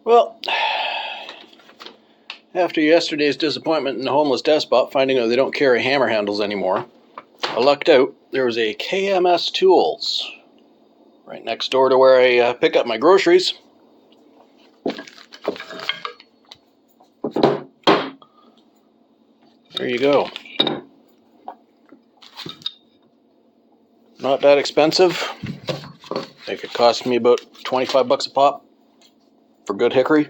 Well, after yesterday's disappointment in the Homeless Despot, finding out they don't carry hammer handles anymore, I lucked out. There was a KMS Tools right next door to where I pick up my groceries. There you go. Not that expensive. I think it cost me about 25 bucks a pop for good hickory.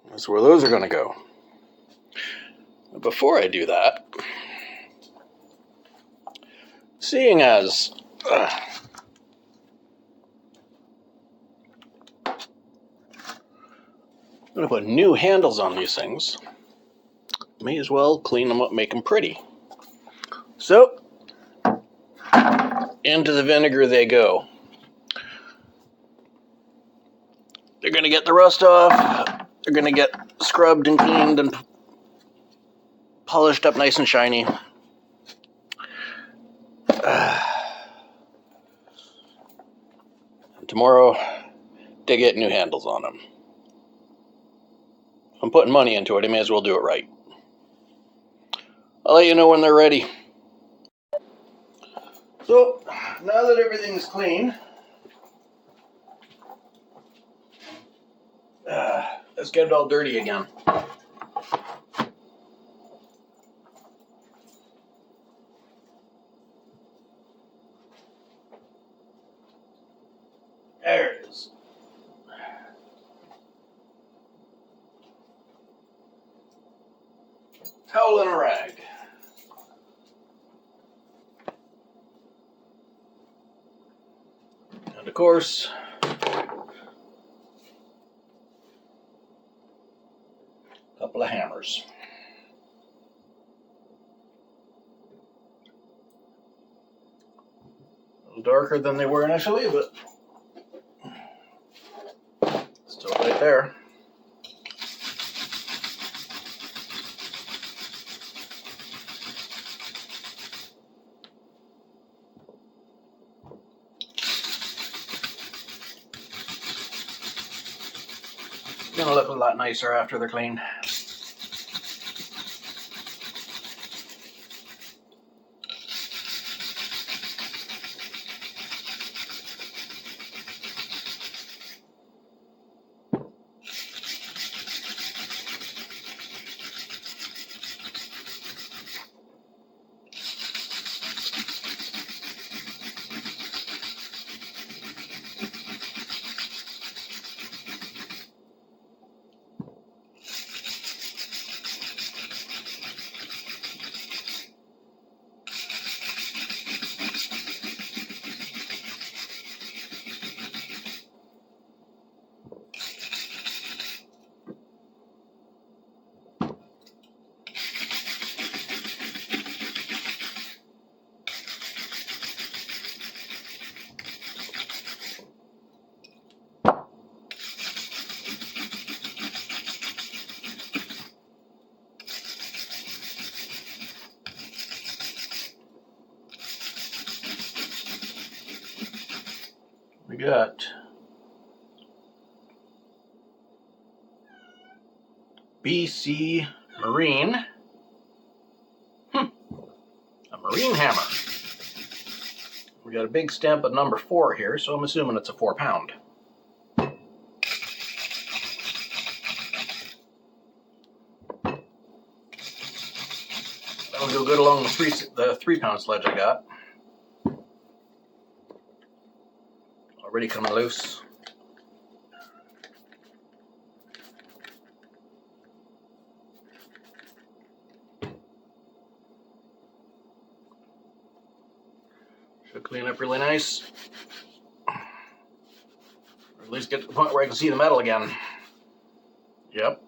That's where those are going to go. But before I do that, seeing as I'm going to put new handles on these things, may as well clean them up, make them pretty. So, into the vinegar they go. They're going to get the rust off. They're going to get scrubbed and cleaned and polished up nice and shiny. And tomorrow, they get new handles on them. If I'm putting money into it, I may as well do it right. I'll let you know when they're ready. So, now that everything's clean, let's get it all dirty again. There it is. Towel and a rag. And of course, a couple of hammers. A little darker than they were initially, but still right there. Gonna look a lot nicer after they're cleaned. We got BC Marine. A marine hammer. We got a big stamp of number 4 here, so I'm assuming it's a 4-pound. That'll go good along the 3-pound sledge I got. Already coming loose. Should clean up really nice. Or at least get to the point where I can see the metal again. Yep.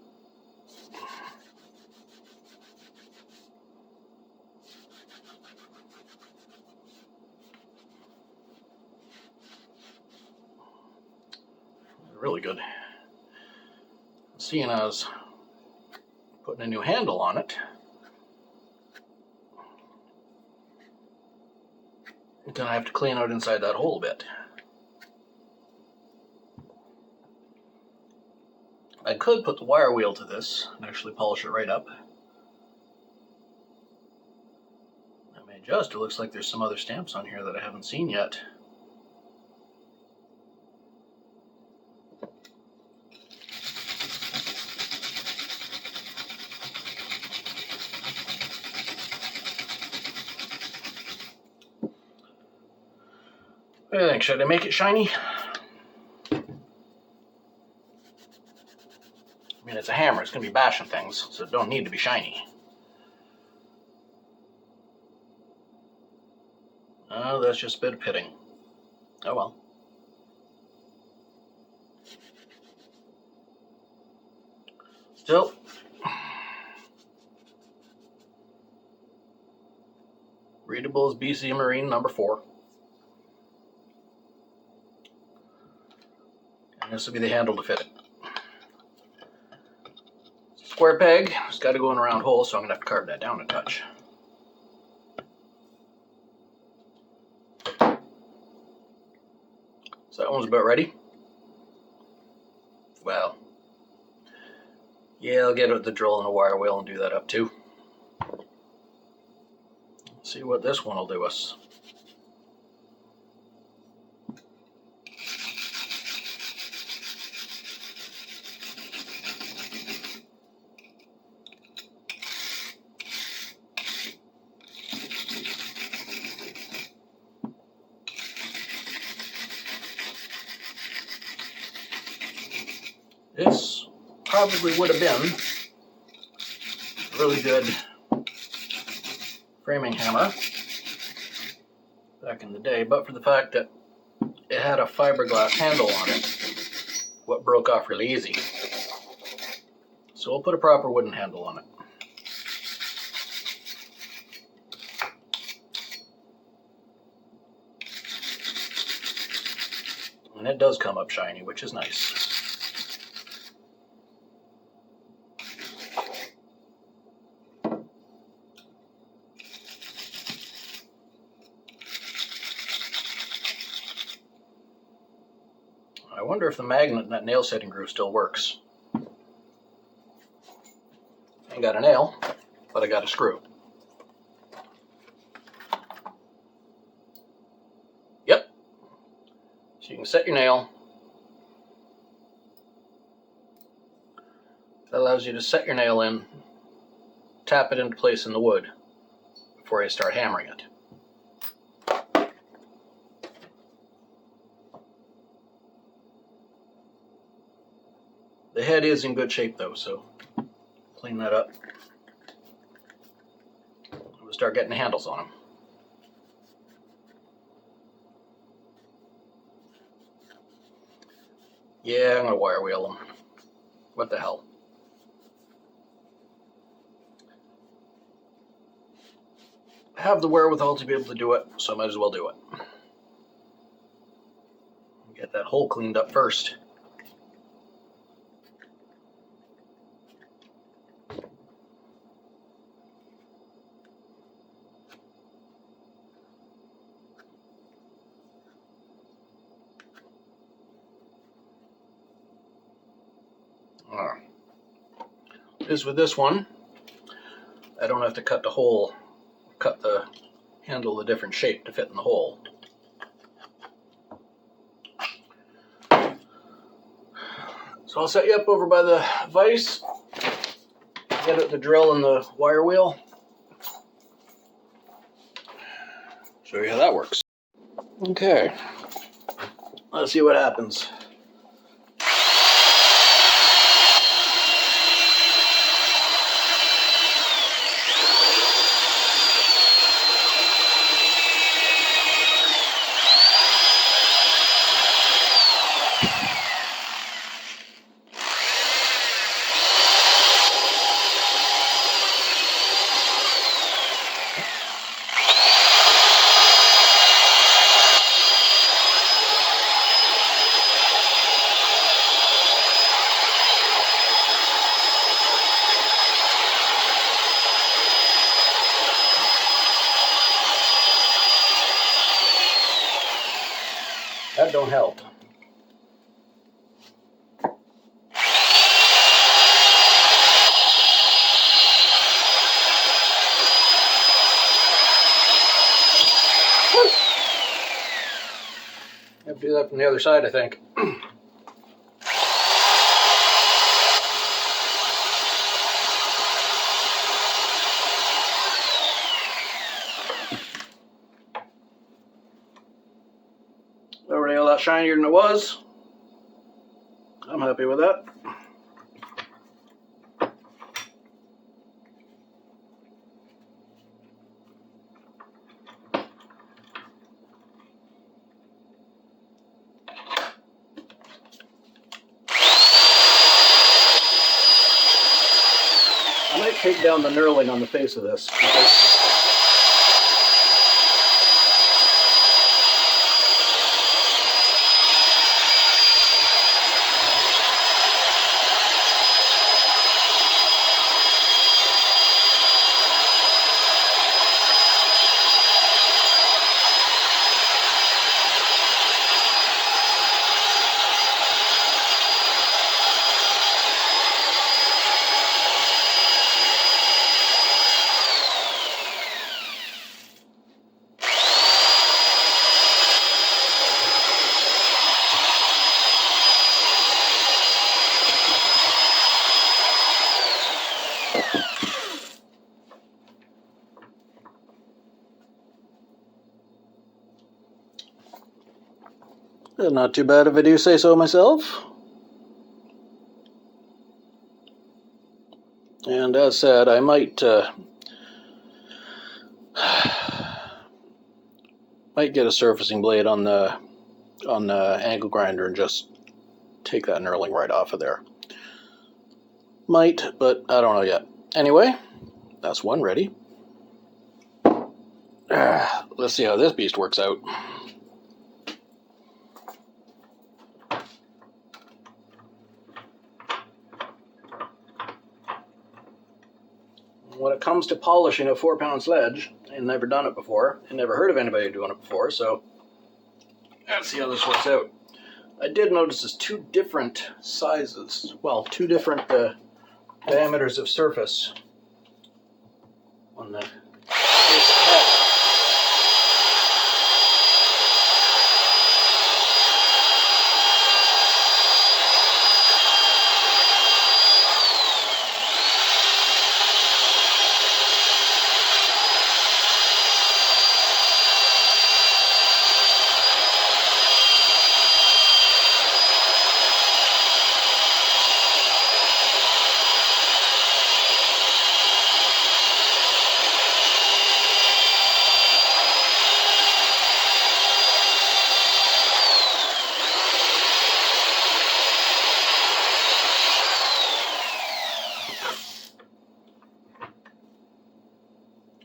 Really good. Seeing as putting a new handle on it, I'm gonna have to clean out inside that hole a bit. I could put the wire wheel to this and actually polish it right up. I may adjust. It looks like there's some other stamps on here that I haven't seen yet. What do you think? Should I make it shiny? I mean, it's a hammer. It's going to be bashing things, so it don't need to be shiny. Oh, that's just a bit of pitting. Oh well. Still. Readable as BC Marine number 4. And this will be the handle to fit it. Square peg. It's got to go in a round hole, so I'm going to have to carve that down a touch. So that one's about ready. Well, yeah, I'll get out the drill and the wire wheel and do that up too. See what this one will do us. This probably would have been a really good framing hammer back in the day, but for the fact that it had a fiberglass handle on it, what broke off really easy. So we'll put a proper wooden handle on it. And it does come up shiny, which is nice. I wonder if the magnet in that nail setting groove still works. I ain't got a nail, but I got a screw. Yep. So you can set your nail. That allows you to set your nail in, tap it into place in the wood before you start hammering it. The head is in good shape though, so clean that up. We'll start getting the handles on them. Yeah, I'm gonna wire wheel them. What the hell? I have the wherewithal to be able to do it, so I might as well do it. Get that hole cleaned up first. As with this one, I don't have to cut the hole, cut the handle a different shape to fit in the hole. So I'll set you up over by the vise, get out the drill and the wire wheel, show you how that works. Okay, let's see what happens. That don't help. I have to do that from the other side, I think. Already a lot shinier than it was. I'm happy with that. I might take down the knurling on the face of this. Not too bad if I do say so myself. And as said, I might get a surfacing blade on the angle grinder and just take that knurling right off of there. Might, but I don't know yet. Anyway, that's one ready. Let's see how this beast works out. When it comes to polishing a 4-pound sledge, I've never done it before. I never heard of anybody doing it before, so let's see how this works out. I did notice there's two different sizes, well, two different diameters of surface on the face of the head.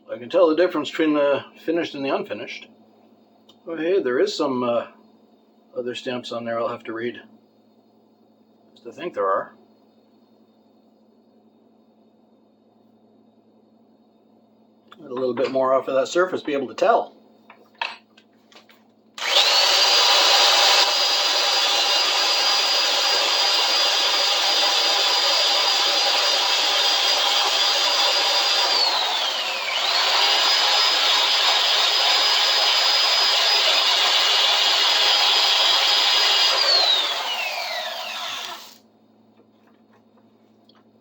I can tell the difference between the finished and the unfinished. Oh, hey, there is some other stamps on there I'll have to read. I think there are. Get a little bit more off of that surface, be able to tell.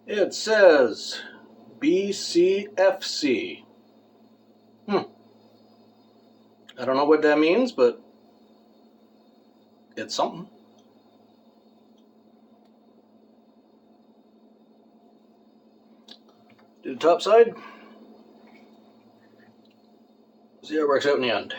It says BCFC. I don't know what that means, but it's something. Do the top side. See how it works out in the end.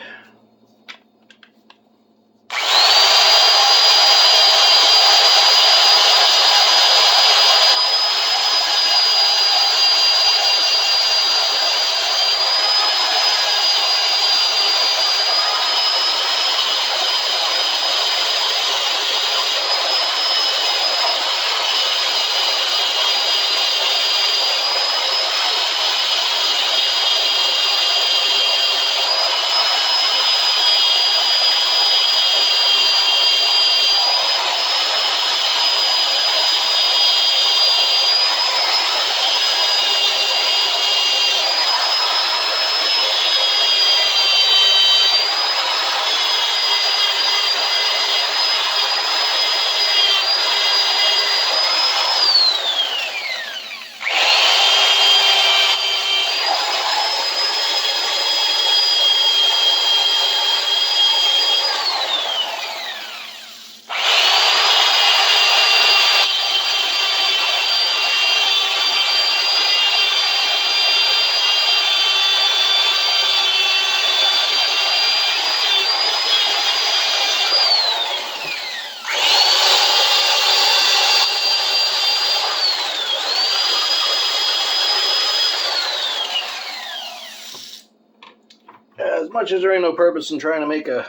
much as there ain't no purpose in trying to make a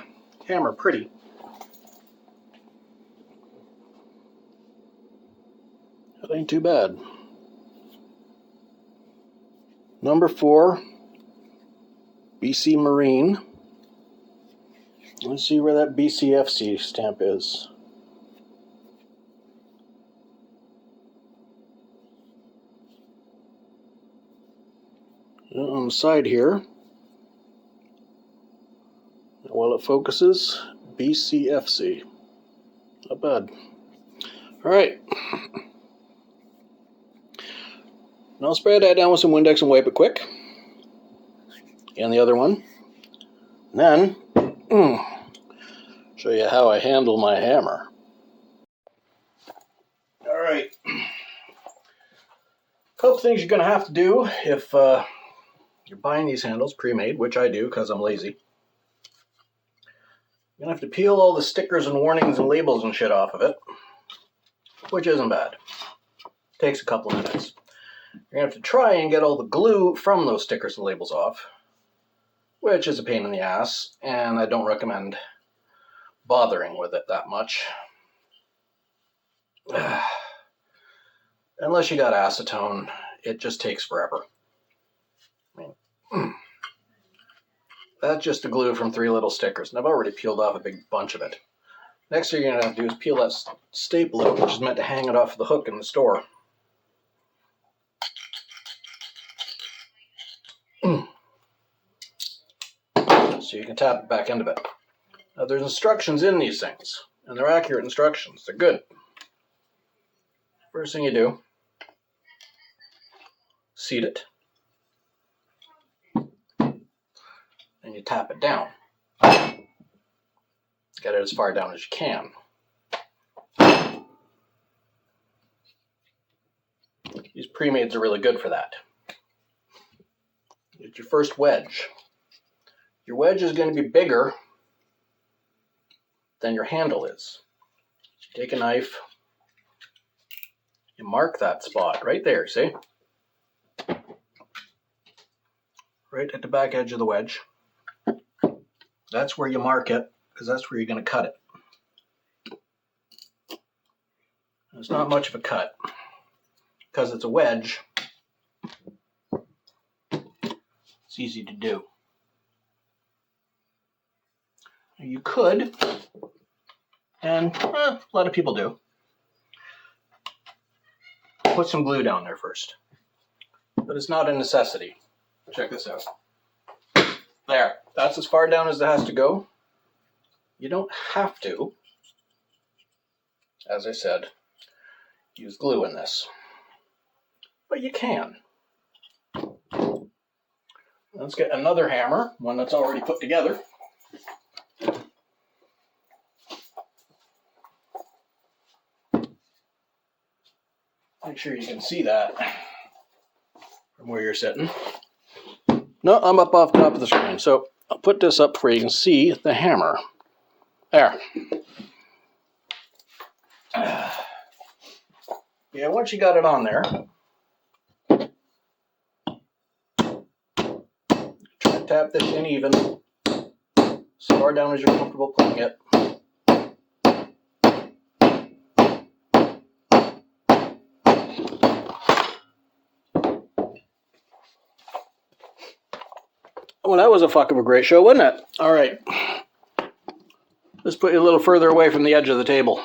hammer pretty, that ain't too bad. Number 4, BC Marine. Let's see where that BCFC stamp is. On the side here, while it focuses, BCFC. Not bad. All right. Now spray that down with some Windex and wipe it quick. And the other one. And then, show you how I handle my hammer. All right. Couple things you're going to have to do if you're buying these handles pre-made, which I do because I'm lazy. You're going to have to peel all the stickers and warnings and labels and shit off of it, which isn't bad. Takes a couple of minutes. You're going to have to try and get all the glue from those stickers and labels off, which is a pain in the ass, and I don't recommend bothering with it that much. Unless you got acetone, it just takes forever. I mean, that's just the glue from 3 little stickers, and I've already peeled off a big bunch of it. Next thing you're going to have to do is peel that staple out, which is meant to hang it off the hook in the store. So you can tap it back into it. Now there's instructions in these things, and they're accurate instructions. They're good. First thing you do, seat it, and you tap it down. Get it as far down as you can. These pre-mades are really good for that. It's your first wedge. Your wedge is going to be bigger than your handle is. You take a knife, you mark that spot right there, see? Right at the back edge of the wedge. That's where you mark it, because that's where you're going to cut it. It's not much of a cut, because it's a wedge. It's easy to do. You could, and a lot of people do, put some glue down there first. But it's not a necessity. Check this out. There. That's as far down as it has to go. You don't have to, as I said, use glue in this. But you can. Let's get another hammer, one that's already put together. Make sure you can see that from where you're sitting. No, I'm up off the top of the screen, so I'll put this up where you can see the hammer. There. Yeah, once you got it on there, try to tap this in even, as far down as you're comfortable putting it. Well, that was a fuck of a great show, wasn't it? All right. Let's put you a little further away from the edge of the table.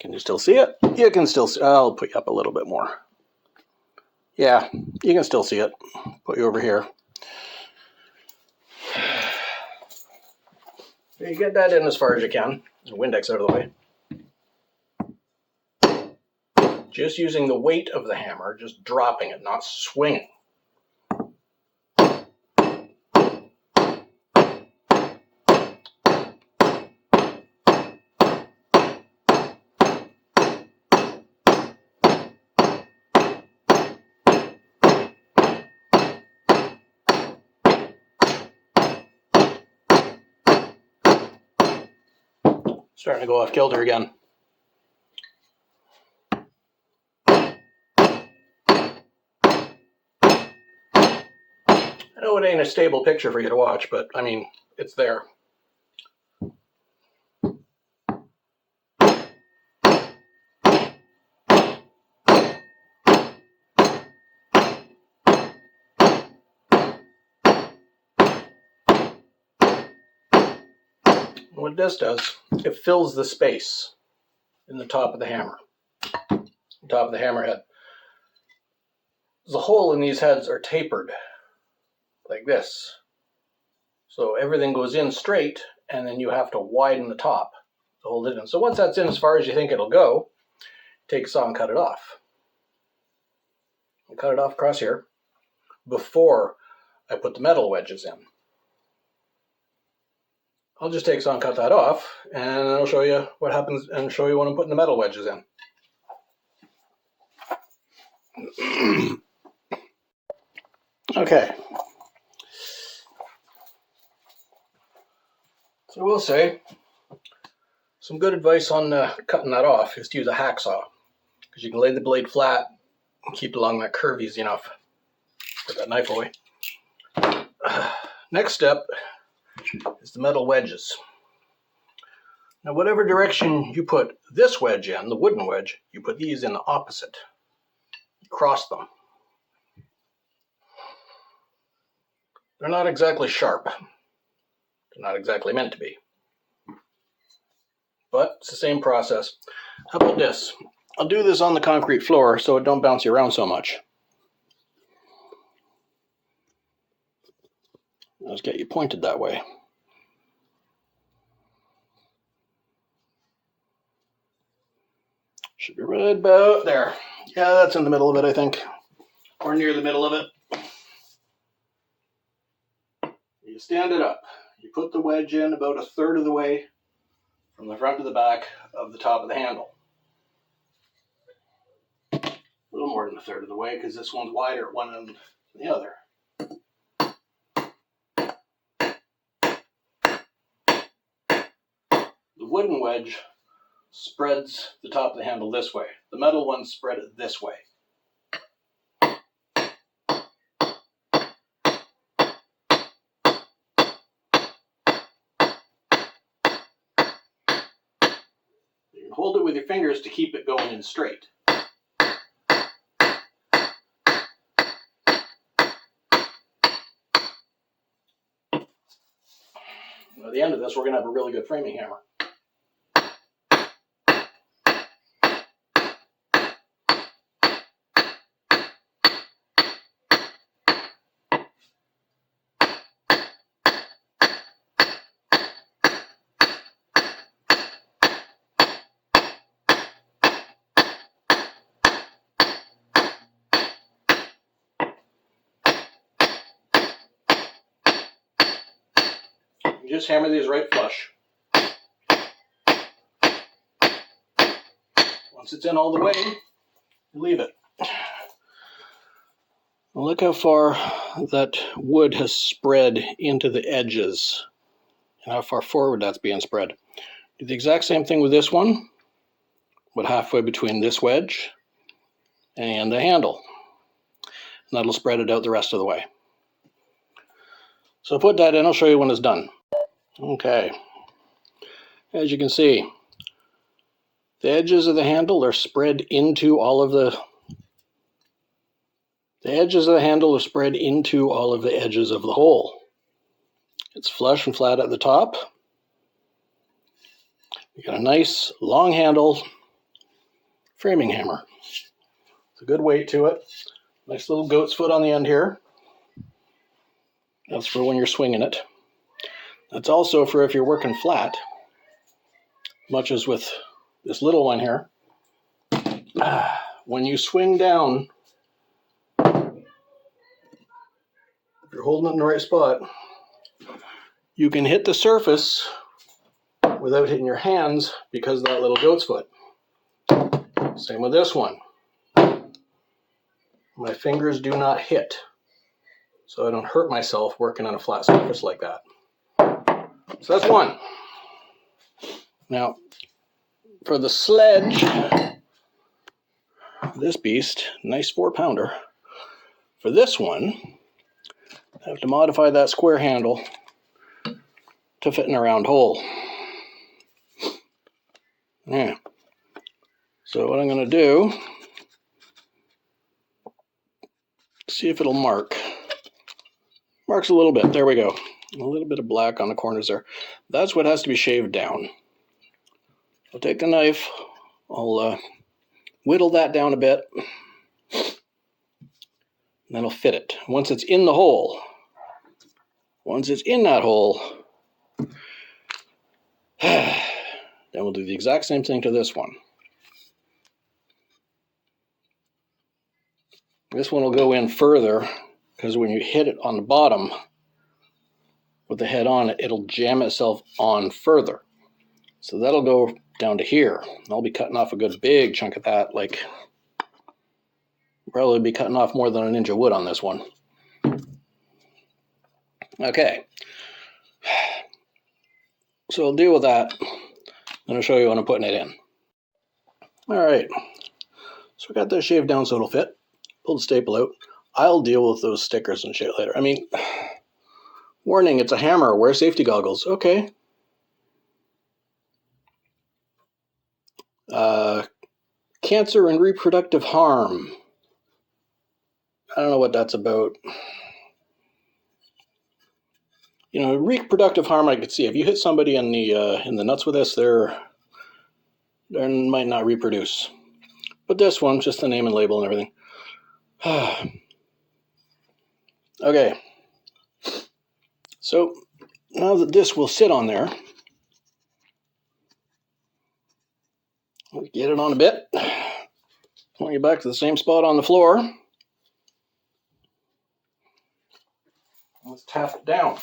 Can you still see it? You can still see. I'll put you up a little bit more. Yeah, you can still see it. Put you over here. You get that in as far as you can. There's a Windex out of the way. Just using the weight of the hammer, just dropping it, not swinging. Starting to go off kilter again. I know it ain't a stable picture for you to watch, but I mean, it's there. What this does, it fills the space in the top of the hammer, the top of the hammerhead. The hole in these heads are tapered like this. So everything goes in straight, and then you have to widen the top to hold it in. So once that's in as far as you think it'll go, take a saw and cut it off. I cut it off across here before I put the metal wedges in. I'll just take a saw and cut that off, and I'll show you what happens and show you when I'm putting the metal wedges in. Okay. So I will say, some good advice on cutting that off is to use a hacksaw, because you can lay the blade flat and keep it along that curve easy enough. Put that knife away. Next step is the metal wedges. Now, whatever direction you put this wedge in, the wooden wedge, you put these in the opposite. You cross them. They're not exactly sharp. They're not exactly meant to be. But it's the same process. How about this? I'll do this on the concrete floor so it don't bounce you around so much. Let's get you pointed that way. Should be right about there. Yeah, that's in the middle of it, I think. Or near the middle of it. You stand it up. You put the wedge in about 1/3 of the way from the front to the back of the top of the handle. A little more than 1/3 of the way, because this one's wider at one end than the other. The wooden wedge spreads the top of the handle this way. The metal one spread it this way. You can hold it with your fingers to keep it going in straight. At the end of this, we're going to have a really good framing hammer. You just hammer these right flush. Once it's in all the way, you leave it. Look how far that wood has spread into the edges and how far forward that's being spread. Do the exact same thing with this one, but halfway between this wedge and the handle. And that'll spread it out the rest of the way. So put that in, I'll show you when it's done. Okay. As you can see, the edges of the handle are spread into all of the edges of the handle are spread into all of the edges of the hole. It's flush and flat at the top. You got a nice long handle framing hammer. It's a good weight to it. Nice little goat's foot on the end here. That's for when you're swinging it. That's also for if you're working flat, much as with this little one here. When you swing down, if you're holding it in the right spot, you can hit the surface without hitting your hands because of that little goat's foot. Same with this one. My fingers do not hit, so I don't hurt myself working on a flat surface like that. So that's one. Now, for the sledge, this beast, nice 4-pounder. For this one, I have to modify that square handle to fit in a round hole. Yeah. So what I'm going to do, see if it'll mark. Marks a little bit. There we go. A little bit of black on the corners there. That's what has to be shaved down. I'll take the knife. I'll whittle that down a bit. And then I'll fit it. Once it's in the hole, once it's in that hole, then we'll do the exact same thing to this one. This one will go in further because when you hit it on the bottom with the head on it, it'll jam itself on further. So that'll go down to here. I'll be cutting off a good big chunk of that, like probably be cutting off more than an inch of wood on this one. Okay. So I'll deal with that. Then I'll show you when I'm putting it in. All right. So I got this shaved down so it'll fit. Pull the staple out. I'll deal with those stickers and shit later. I mean, warning, it's a hammer. Wear safety goggles. Okay. Cancer and reproductive harm. I don't know what that's about. You know, reproductive harm I could see. If you hit somebody in the nuts with this, they might not reproduce. But this one, just the name and label and everything. Okay. So now that this will sit on there, we'll get it on a bit. Point you back to the same spot on the floor. Let's tap it down.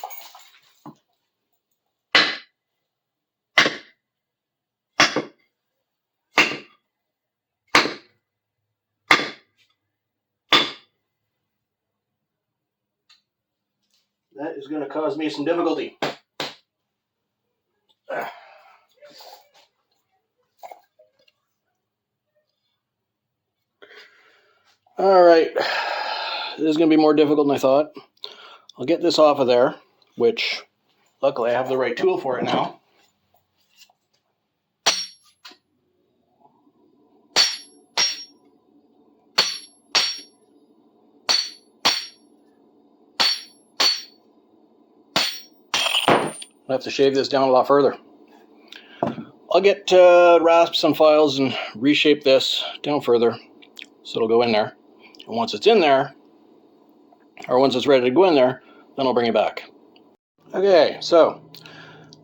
That is going to cause me some difficulty. All right. This is going to be more difficult than I thought. I'll get this off of there, which luckily I have the right tool for it now. I have to shave this down a lot further. I'll get rasps and files and reshape this down further so it'll go in there. And once it's in there, or once it's ready to go in there, then I'll bring it back. Okay, so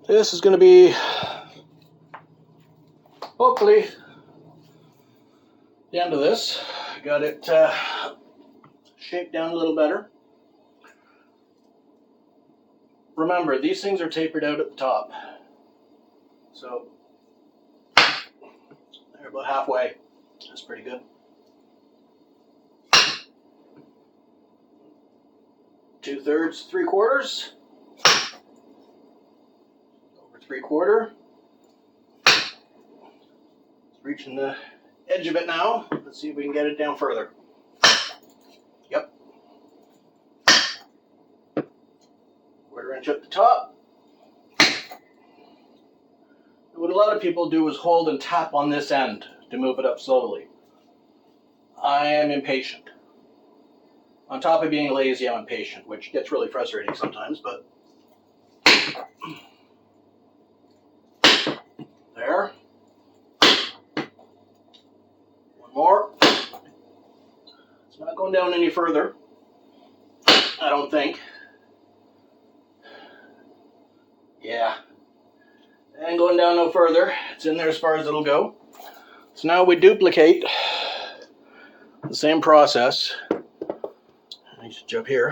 this is going to be hopefully the end of this. Got it shaped down a little better. Remember, these things are tapered out at the top. So they're about halfway. That's pretty good. 2/3, 3/4. Over 3/4. Reaching the edge of it now. Let's see if we can get it down further. Yep. 1/4 inch at the top. What a lot of people do is hold and tap on this end to move it up slowly. I am impatient. On top of being lazy, I'm impatient, which gets really frustrating sometimes, but there. One more. It's not going down any further, I don't think. Yeah. And going down no further. It's in there as far as it'll go. So now we duplicate the same process. I need to jump here.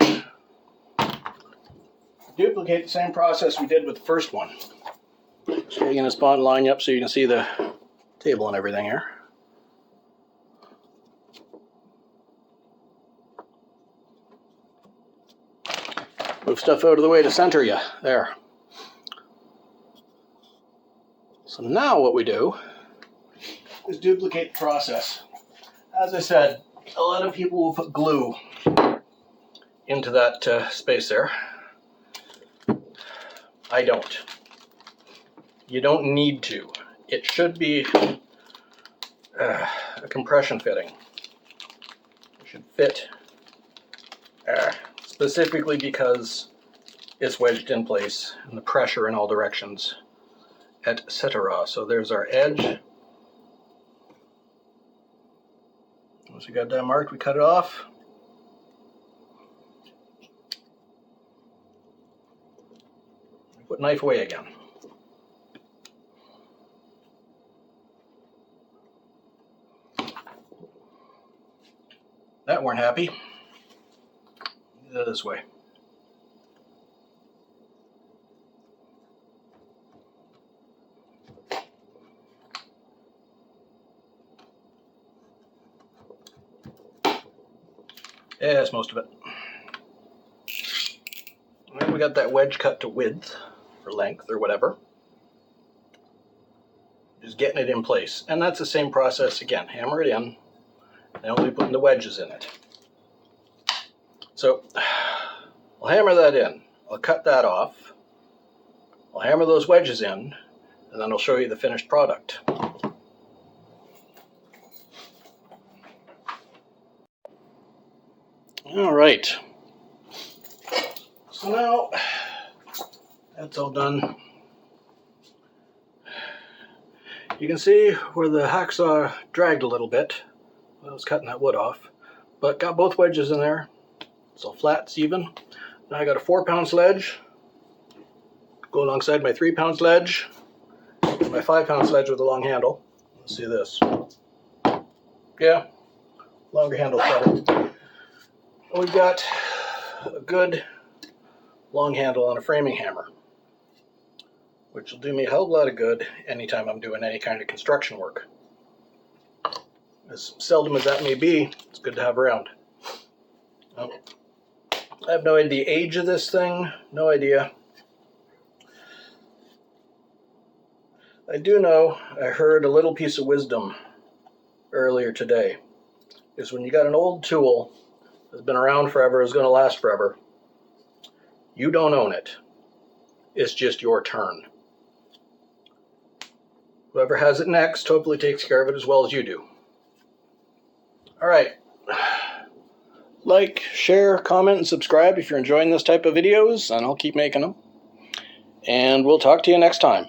Duplicate the same process we did with the first one. So you're going to spot and line you up so you can see the table and everything here. Move stuff out of the way to center you. There. So now what we do is duplicate the process. As I said, a lot of people will put glue into that space there. I don't. You don't need to. It should be a compression fitting. It should fit specifically because it's wedged in place and the pressure in all directions, etc. So there's our edge. Once we got that marked, we cut it off. Put knife away again. That weren't happy. Do that this way. Yeah, that's most of it. And we got that wedge cut to width, or length, or whatever. Just getting it in place. And that's the same process again. Hammer it in, and I'll be putting the wedges in it. So, I'll hammer that in. I'll cut that off. I'll hammer those wedges in, and then I'll show you the finished product. All right. So now that's all done. You can see where the hacksaw dragged a little bit when I was cutting that wood off, but got both wedges in there. It's all flat, it's even. Now I got a 4-pound sledge, go alongside my 3-pound sledge, and my 5-pound sledge with a long handle. Let's see this. Yeah, longer handle better. We've got a good long handle on a framing hammer, which will do me a hell of a lot of good anytime I'm doing any kind of construction work. As seldom as that may be, it's good to have around. I have no idea the age of this thing, no idea. I do know I heard a little piece of wisdom earlier today, is when you got an old tool that's been around forever, is going to last forever, you don't own it. It's just your turn. Whoever has it next hopefully takes care of it as well as you do. All right. Like, share, comment, and subscribe if you're enjoying this type of videos, and I'll keep making them. And we'll talk to you next time.